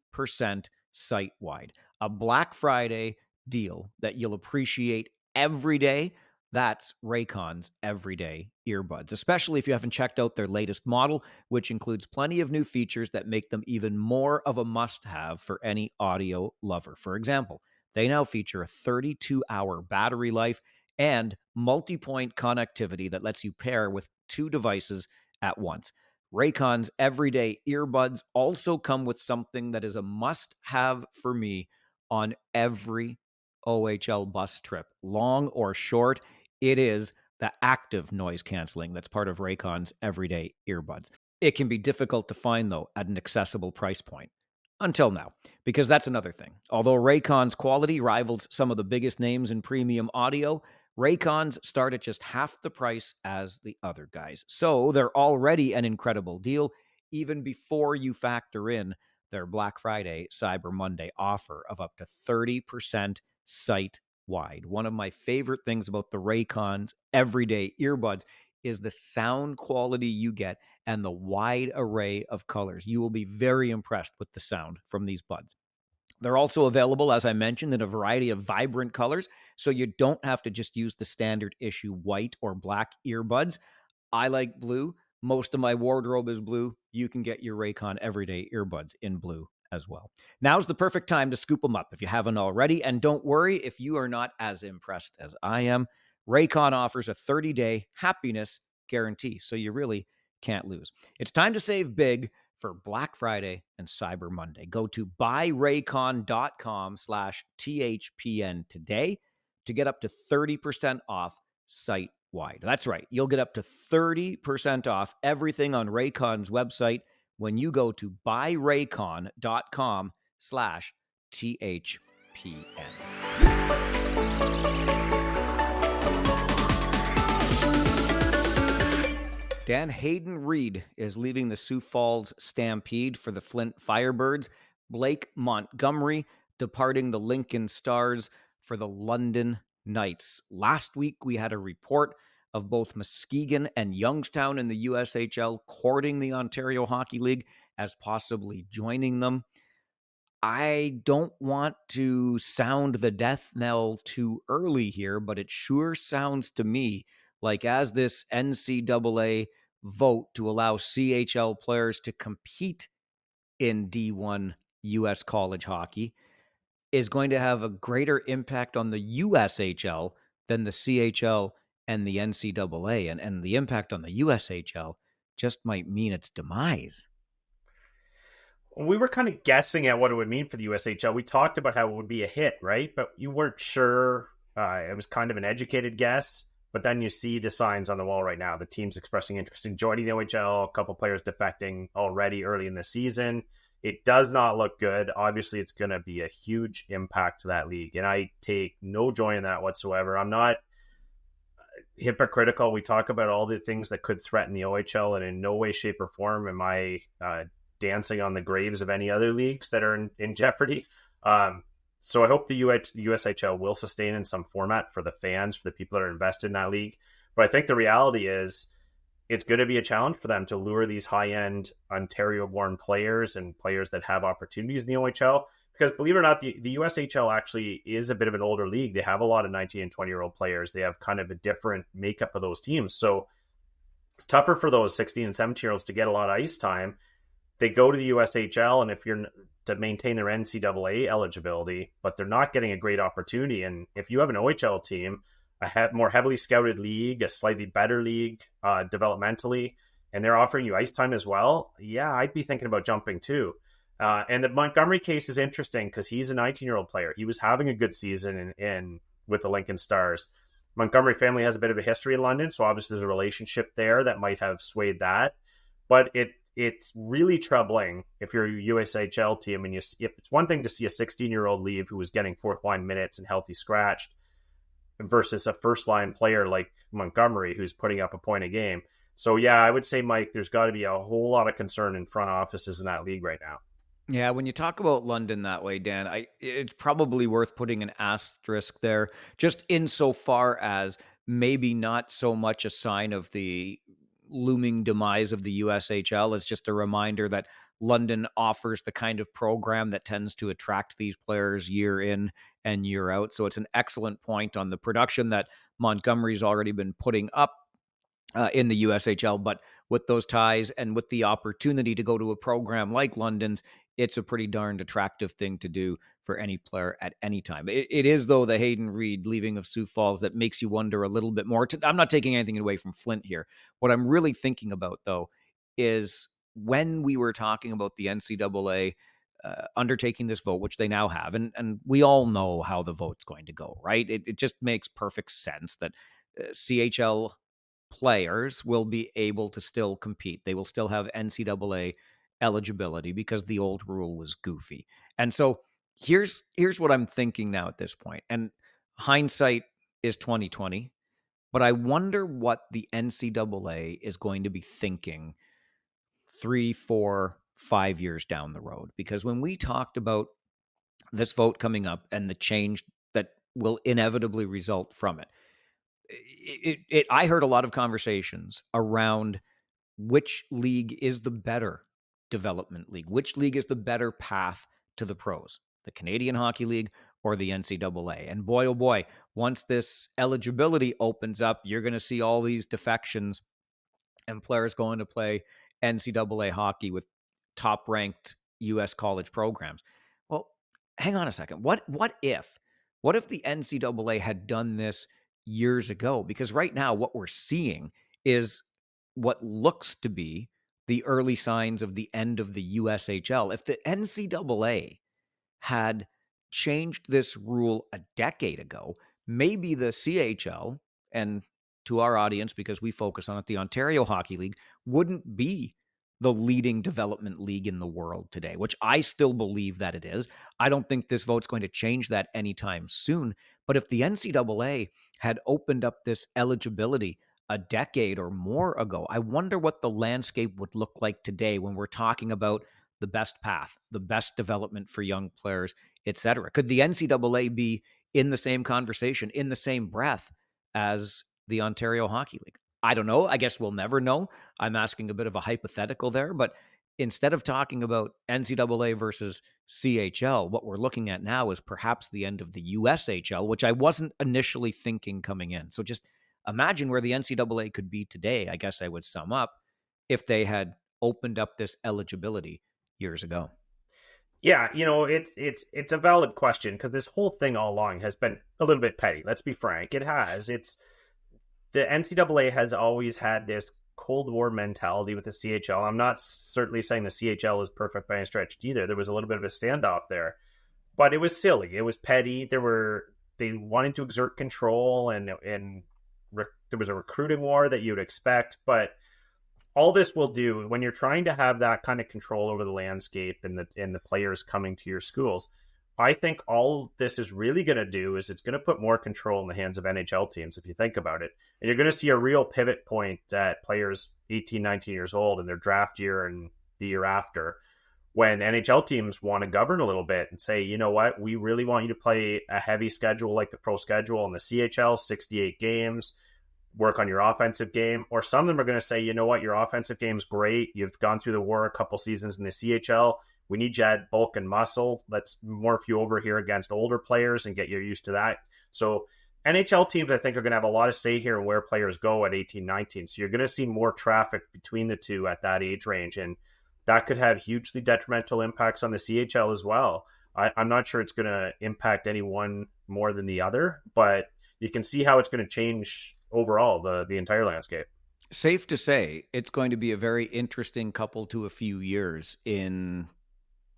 site-wide. A Black Friday deal that you'll appreciate every day. That's Raycon's everyday earbuds, especially if you haven't checked out their latest model, which includes plenty of new features that make them even more of a must-have for any audio lover. For example, they now feature a 32-hour battery life and multi-point connectivity that lets you pair with 2 devices at once. Raycon's everyday earbuds also come with something that is a must-have for me on every OHL bus trip, long or short. It is the active noise canceling that's part of Raycon's everyday earbuds. It can be difficult to find, though, at an accessible price point. Until now, because that's another thing. Although Raycon's quality rivals some of the biggest names in premium audio, Raycons start at just half the price as the other guys. So they're already an incredible deal, even before you factor in their Black Friday, Cyber Monday offer of up to 30% site wide. One of my favorite things about the Raycons everyday earbuds is the sound quality you get and the wide array of colors. You will be very impressed with the sound from these buds. They're also available, as I mentioned, in a variety of vibrant colors, so you don't have to just use the standard issue white or black earbuds. I like blue. Most of my wardrobe is blue. You can get your Raycon everyday earbuds in blue as well. Now's the perfect time to scoop them up if you haven't already. And don't worry if you are not as impressed as I am. Raycon offers a 30-day happiness guarantee, so you really can't lose. It's time to save big for Black Friday and Cyber Monday. Go to buyraycon.com/THPN today to get up to 30% off site wide. That's right. You'll get up to 30% off everything on Raycon's website when you go to buyraycon.com/THPN. Dan, Hayden Reed is leaving the Sioux Falls Stampede for the Flint Firebirds. Blake Montgomery departing the Lincoln Stars for the London Knights. Last week, we had a report of both Muskegon and Youngstown in the USHL courting the Ontario Hockey League as possibly joining them. I don't want to sound the death knell too early here, but it sure sounds to me like as this NCAA vote to allow CHL players to compete in D1 U.S. college hockey is going to have a greater impact on the USHL than the CHL and the NCAA. And the impact on the USHL just might mean its demise. We were kind of guessing at what it would mean for the USHL. We talked about how it would be a hit, right? But you weren't sure. It was kind of an educated guess. But then you see the signs on the wall right now. The team's expressing interest in joining the OHL. A couple players defecting already early in the season. It does not look good. Obviously, it's going to be a huge impact to that league. And I take no joy in that whatsoever. I'm not hypocritical. We talk about all the things that could threaten the OHL, and in no way, shape, or form am I dancing on the graves of any other leagues that are in jeopardy. So I hope the USHL will sustain in some format for the fans, for the people that are invested in that league. But I think the reality is it's going to be a challenge for them to lure these high-end Ontario-born players and players that have opportunities in the OHL. Because believe it or not, the USHL actually is a bit of an older league. They have a lot of 19 and 20-year-old players. They have kind of a different makeup of those teams. So it's tougher for those 16 and 17-year-olds to get a lot of ice time. They go to the USHL, and if you're to maintain their NCAA eligibility, but they're not getting a great opportunity. And if you have an OHL team, a more heavily scouted league, a slightly better league developmentally, and they're offering you ice time as well, yeah, I'd be thinking about jumping too. And the Montgomery case is interesting because he's a 19-year-old player. He was having a good season in with the Lincoln Stars. Montgomery family has a bit of a history in London, so obviously there's a relationship there that might have swayed that. But it's really troubling if you're a USHL team, and if it's one thing to see a 16-year-old leave who was getting fourth line minutes and healthy scratched versus a first line player like Montgomery who's putting up a point a game. So yeah, I would say, Mike, there's got to be a whole lot of concern in front offices in that league right now. Yeah, when you talk about London that way, Dan, it's probably worth putting an asterisk there, just insofar as maybe not so much a sign of the looming demise of the USHL. It's just a reminder that London offers the kind of program that tends to attract these players year in and year out. So it's an excellent point on the production that Montgomery's already been putting up in the USHL, but with those ties and with the opportunity to go to a program like London's, it's a pretty darned attractive thing to do for any player at any time. It is, though, the Hayden Reed leaving of Sioux Falls that makes you wonder a little bit more. I'm not taking anything away from Flint here. What I'm really thinking about, though, is when we were talking about the NCAA undertaking this vote, which they now have, and we all know how the vote's going to go, right? It just makes perfect sense that CHL players will be able to still compete. They will still have NCAA eligibility because the old rule was goofy. And so here's what I'm thinking now at this point. And hindsight is 2020, but I wonder what the NCAA is going to be thinking 3, 4, 5 years down the road. Because when we talked about this vote coming up and the change that will inevitably result from it, I heard a lot of conversations around which league is the better development league, which league is the better path to the pros, the Canadian Hockey League or the NCAA. And boy, oh boy, once this eligibility opens up, you're going to see all these defections and players going to play NCAA hockey with top ranked US college programs. Well, hang on a second. What if the NCAA had done this years ago? Because right now what we're seeing is what looks to be the early signs of the end of the USHL. If the NCAA had changed this rule a decade ago, maybe the CHL, and to our audience, because we focus on it, the Ontario Hockey League, wouldn't be the leading development league in the world today, which I still believe that it is. I don't think this vote's going to change that anytime soon. But if the NCAA had opened up this eligibility a decade or more ago, I wonder what the landscape would look like today when we're talking about the best path, the best development for young players, etc. Could the NCAA be in the same conversation, in the same breath as the Ontario Hockey League? I don't know. I guess we'll never know. I'm asking a bit of a hypothetical there, but instead of talking about NCAA versus CHL, what we're looking at now is perhaps the end of the USHL, which I wasn't initially thinking coming in. So just imagine where the NCAA could be today, I guess I would sum up, if they had opened up this eligibility years ago. Yeah, it's a valid question because this whole thing all along has been a little bit petty. Let's be frank. It has. It's the NCAA has always had this Cold War mentality with the CHL. I'm not certainly saying the CHL is perfect by any stretch either. There was a little bit of a standoff there, but it was silly. It was petty. They wanted to exert control, and there was a recruiting war that you'd expect. But all this will do when you're trying to have that kind of control over the landscape and the players coming to your schools. I think all this is really going to do is it's going to put more control in the hands of NHL teams, if you think about it. And you're going to see a real pivot point at players 18, 19 years old in their draft year and the year after, when NHL teams want to govern a little bit and say, you know what, we really want you to play a heavy schedule like the pro schedule in the CHL, 68 games, work on your offensive game. Or some of them are going to say, you know what, your offensive game's great. You've gone through the war a couple seasons in the CHL. We need you to add bulk and muscle. Let's morph you over here against older players and get you used to that. So NHL teams, I think, are going to have a lot of say here in where players go at 18, 19. So you're going to see more traffic between the two at that age range. And that could have hugely detrimental impacts on the CHL as well. I'm not sure it's going to impact any one more than the other, but you can see how it's going to change overall the entire landscape. Safe to say, it's going to be a very interesting couple to a few years in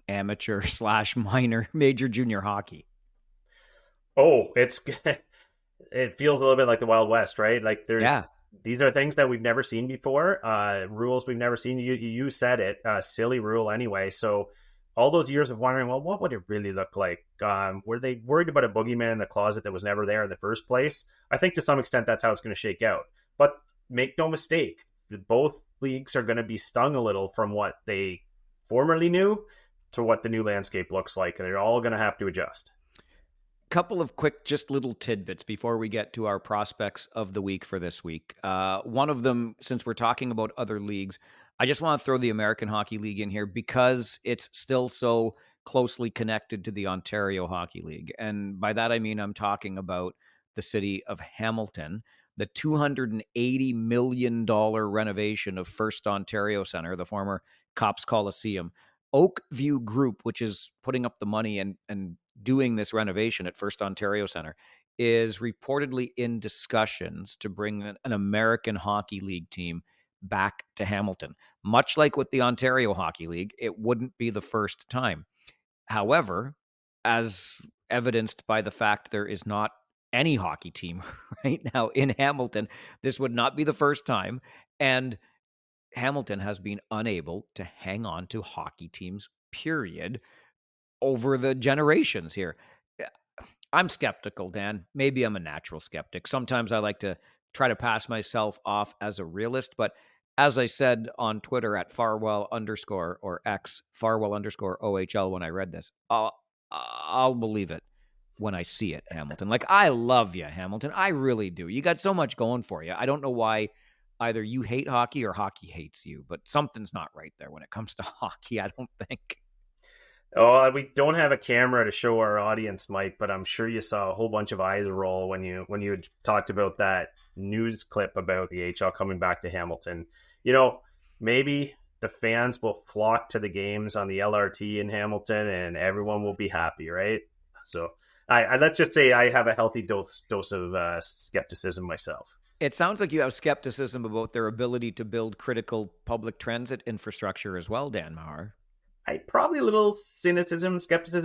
amateur slash minor major junior hockey. Oh, it feels a little bit like the Wild West, right? Like Yeah. these are things that we've never seen before, rules we've never seen. You said it, silly rule anyway. So all those years of wondering, well, what would it really look like? Were they worried about a boogeyman in the closet that was never there in the first place? I think to some extent that's how it's going to shake out. But make no mistake, both leagues are going to be stung a little from what they formerly knew to what the new landscape looks like, and they're all going to have to adjust. Couple of quick, just little tidbits before we get to our prospects of the week for this week. One of them, since we're talking about other leagues, I just want to throw the American Hockey League in here because it's still so closely connected to the Ontario Hockey League. And by that, I mean, I'm talking about the city of Hamilton, the $280 million renovation of First Ontario Centre, the former Cops Coliseum. Oakview Group, which is putting up the money and doing this renovation at First Ontario Centre, is reportedly in discussions to bring an American Hockey League team back to Hamilton. Much like with the Ontario Hockey League, it wouldn't be the first time. However, as evidenced by the fact there is not any hockey team right now in Hamilton, this would not be the first time. And Hamilton has been unable to hang on to hockey teams, period, over the generations here. I'm skeptical, Dan. Maybe I'm a natural skeptic. Sometimes I like to try to pass myself off as a realist, but as I said on Twitter at Farwell underscore or X Farwell underscore OHL when I read this, I'll believe it when I see it, Hamilton. Like, I love you, Hamilton. I really do. You got so much going for you. I don't know why either you hate hockey or hockey hates you, but something's not right there when it comes to hockey, I don't think. Oh, we don't have a camera to show our audience, Mike, but I'm sure you saw a whole bunch of eyes roll when you had talked about that news clip about the HL coming back to Hamilton. Maybe the fans will flock to the games on the LRT in Hamilton, and everyone will be happy, right? So, I let's just say I have a healthy dose of skepticism myself. It sounds like you have skepticism about their ability to build critical public transit infrastructure as well, Dan Mahar. I probably a little skepticism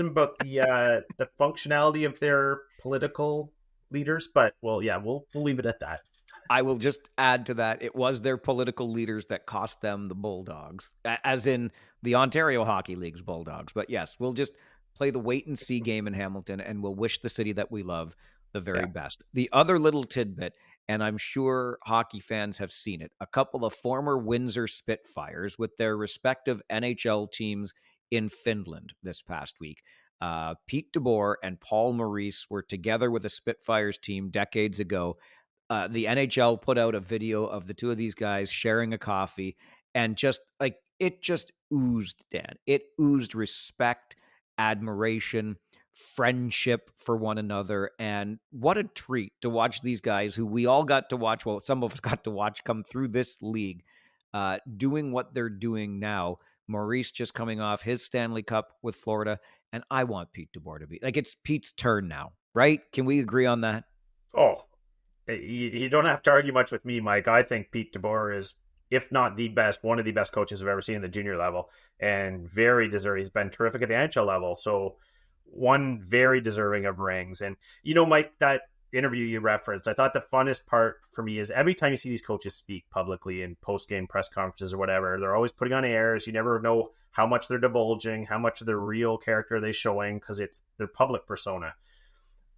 about the functionality of their political leaders, but well, yeah, we'll leave it at that. I will just add to that. It was their political leaders that cost them the Bulldogs, as in the Ontario Hockey League's Bulldogs. But yes, we'll just play the wait and see game in Hamilton, and we'll wish the city that we love the very best. The other little tidbit, and I'm sure hockey fans have seen it, a couple of former Windsor Spitfires with their respective NHL teams in Finland this past week. Pete DeBoer and Paul Maurice were together with a Spitfires team decades ago. The NHL put out a video of the two of these guys sharing a coffee, and just like it just oozed, Dan. It oozed respect, admiration, friendship for one another. And what a treat to watch these guys who we all got to watch. Well, some of us got to watch come through this league, doing what they're doing now. Maurice just coming off his Stanley Cup with Florida. And I want Pete DeBoer to be like, it's Pete's turn now, right? Can we agree on that? Oh, you don't have to argue much with me, Mike. I think Pete DeBoer is, if not the best, one of the best coaches I've ever seen in the junior level, and very deserving. He's been terrific at the NHL level, so one very deserving of rings. And Mike, that interview you referenced, I thought the funnest part for me is every time you see these coaches speak publicly in post-game press conferences or whatever, they're always putting on airs. You never know how much they're divulging, how much of their real character are they showing, because it's their public persona.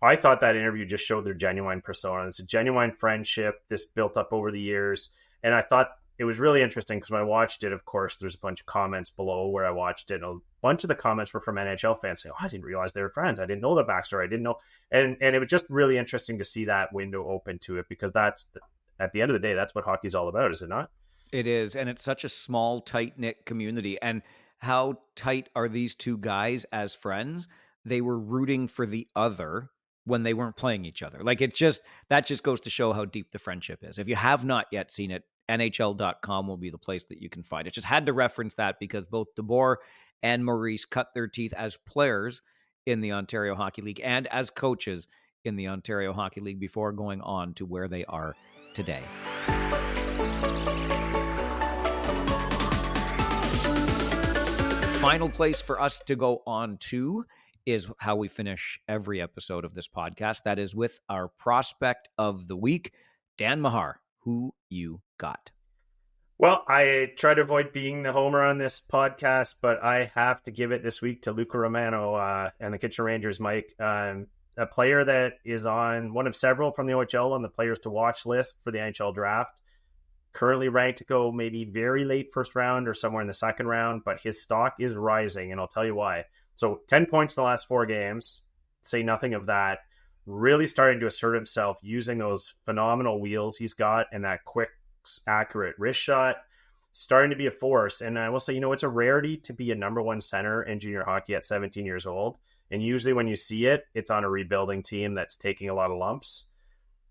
I thought that interview just showed their genuine persona. It's a genuine friendship, this built up over the years. And I thought it was really interesting because when I watched it, of course, there's a bunch of comments below where I watched it. And a bunch of the comments were from NHL fans saying, "Oh, I didn't realize they were friends. I didn't know the backstory. I didn't know." And it was just really interesting to see that window open to it, because at the end of the day, that's what hockey's all about, is it not? It is. And it's such a small, tight knit community. And how tight are these two guys as friends? They were rooting for the other when they weren't playing each other. Like, that just goes to show how deep the friendship is. If you have not yet seen it, NHL.com will be the place that you can find it. Just had to reference that because both DeBoer and Maurice cut their teeth as players in the Ontario Hockey League and as coaches in the Ontario Hockey League before going on to where they are today. Final place for us to go on to is how we finish every episode of this podcast. That is with our prospect of the week. Dan Mahar, who you got? Well, I try to avoid being the homer on this podcast, but I have to give it this week to Luca Romano and the Kitchener Rangers, Mike. A player that is on one of several from the OHL on the players to watch list for the NHL draft. Currently ranked to go maybe very late first round or somewhere in the second round, but his stock is rising, and I'll tell you why. So 10 points in the last 4 games, say nothing of that. Really starting to assert himself using those phenomenal wheels he's got and that quick, accurate wrist shot. Starting to be a force. And I will say, it's a rarity to be a number one center in junior hockey at 17 years old. And usually when you see it, it's on a rebuilding team that's taking a lot of lumps.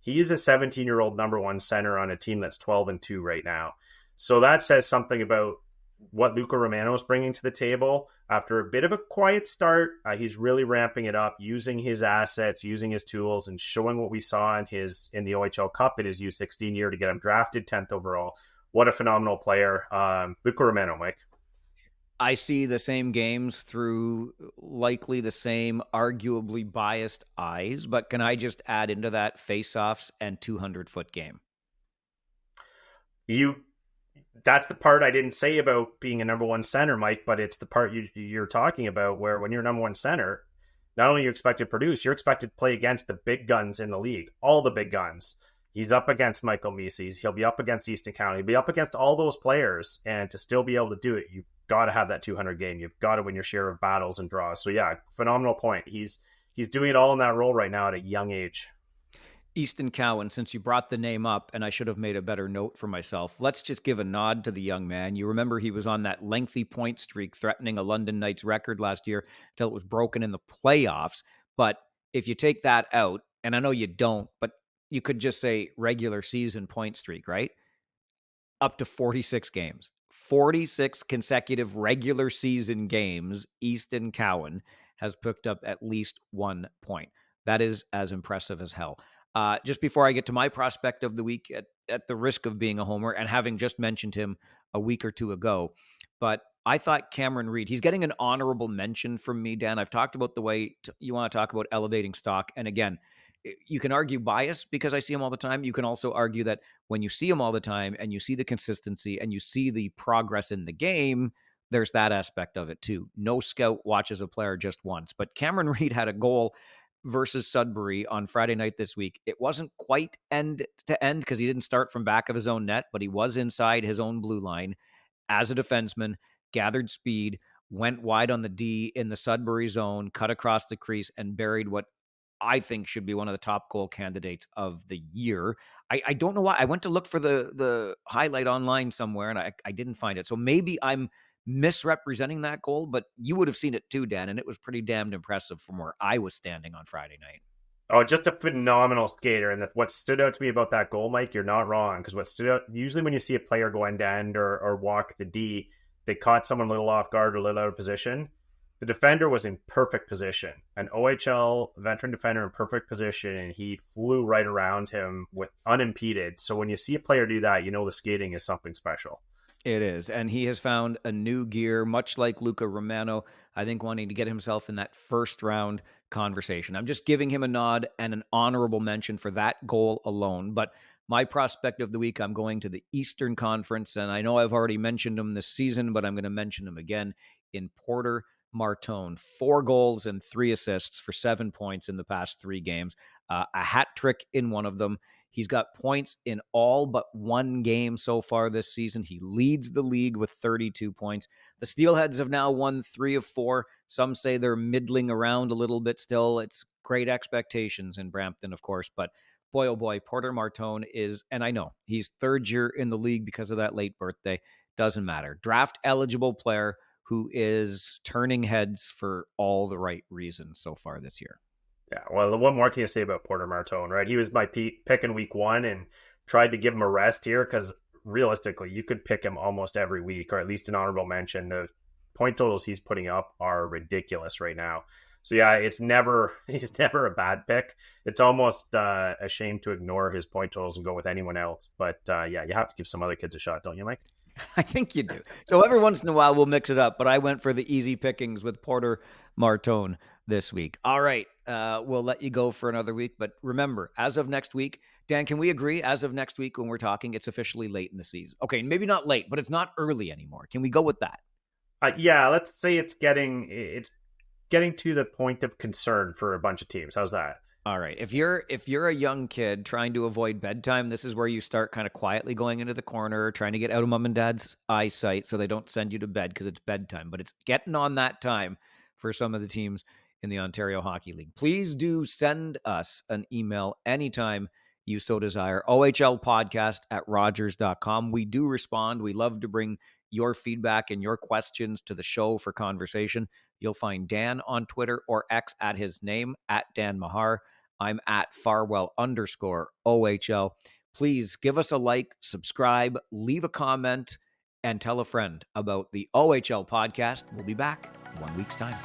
He is a 17-year-old number one center on a team that's 12-2 right now. So that says something about what Luca Romano is bringing to the table. After a bit of a quiet start, he's really ramping it up, using his assets, using his tools, and showing what we saw in the OHL Cup in his U16 year to get him drafted 10th overall. What a phenomenal player. Luca Romano, Mike. I see the same games through likely the same arguably biased eyes, but can I just add into that face-offs and 200-foot game? You That's the part I didn't say about being a number one center, Mike, but it's the part you're talking about where when you're number one center, not only are you expected to produce, you're expected to play against the big guns in the league, all the big guns. He's up against Michael Mises. He'll be up against Easton County. He'll be up against all those players. And to still be able to do it, you've got to have that 200 game. You've got to win your share of battles and draws. So, yeah, phenomenal point. He's doing it all in that role right now at a young age. Easton Cowan, since you brought the name up, and I should have made a better note for myself, let's just give a nod to the young man. You remember he was on that lengthy point streak threatening a London Knights record last year until it was broken in the playoffs. But if you take that out, and I know you don't, but you could just say regular season point streak, right? Up to 46 games. 46 consecutive regular season games, Easton Cowan has picked up at least 1 point. That is as impressive as hell. Just before I get to my prospect of the week, at the risk of being a homer and having just mentioned him a week or two ago, but I thought Cameron Reed, he's getting an honorable mention from me, Dan. I've talked about the way you want to talk about elevating stock. And again, you can argue bias because I see him all the time. You can also argue that when you see him all the time and you see the consistency and you see the progress in the game, there's that aspect of it too. No scout watches a player just once. But Cameron Reed had a goal versus Sudbury on Friday night this week. It wasn't quite end to end because he didn't start from back of his own net, but he was inside his own blue line as a defenseman, gathered speed, went wide on the D in the Sudbury zone, cut across the crease, and buried what I think should be one of the top goal candidates of the year. I don't know why. I went to look for the highlight online somewhere, and I didn't find it. So maybe I'm misrepresenting that goal, but you would have seen it too, Dan, and it was pretty damned impressive from where I was standing on Friday night. Oh, just a phenomenal skater. And what stood out to me about that goal, Mike, you're not wrong. Because what stood out, usually when you see a player go end to end or walk the D, they caught someone a little off guard or a little out of position. The defender was in perfect position, an OHL veteran defender in perfect position, and he flew right around him with unimpeded. So when you see a player do that, you know the skating is something special. It is. And he has found a new gear, much like Luca Romano, I think wanting to get himself in that first round conversation. I'm just giving him a nod and an honorable mention for that goal alone. But my prospect of the week, I'm going to the Eastern Conference. And I know I've already mentioned him this season, but I'm going to mention him again in Porter Martone. 4 goals and 3 assists for 7 points in the past 3 games. A hat trick in one of them. He's got points in all but 1 game so far this season. He leads the league with 32 points. The Steelheads have now won 3 of 4. Some say they're middling around a little bit still. It's great expectations in Brampton, of course, but boy, oh boy, Porter Martone is, and I know he's 3rd year in the league because of that late birthday. Doesn't matter. Draft eligible player who is turning heads for all the right reasons so far this year. Yeah, well, what more can you say about Porter Martone, right? He was my pick in week 1 and tried to give him a rest here because realistically, you could pick him almost every week or at least an honorable mention. The point totals he's putting up are ridiculous right now. So yeah, he's never a bad pick. It's almost a shame to ignore his point totals and go with anyone else. But yeah, you have to give some other kids a shot, don't you, Mike? I think you do. So every once in a while, we'll mix it up. But I went for the easy pickings with Porter Martone this week. All right. We'll let you go for another week. But remember, as of next week, Dan, can we agree as of next week when we're talking, it's officially late in the season? Okay, maybe not late, but it's not early anymore. Can we go with that? Yeah, let's say it's getting to the point of concern for a bunch of teams. How's that? All right. If you're a young kid trying to avoid bedtime, this is where you start kind of quietly going into the corner, trying to get out of mom and dad's eyesight so they don't send you to bed because it's bedtime. But it's getting on that time for some of the teams in the Ontario Hockey League. Please do send us an email anytime you so desire. ohlpodcast@rogers.com. We do respond. We love to bring your feedback and your questions to the show for conversation. You'll find Dan on Twitter or X at his name, at Dan Mahar. I'm at Farwell_OHL. Please give us a like, subscribe, leave a comment, and tell a friend about the OHL podcast. We'll be back in 1 week's time.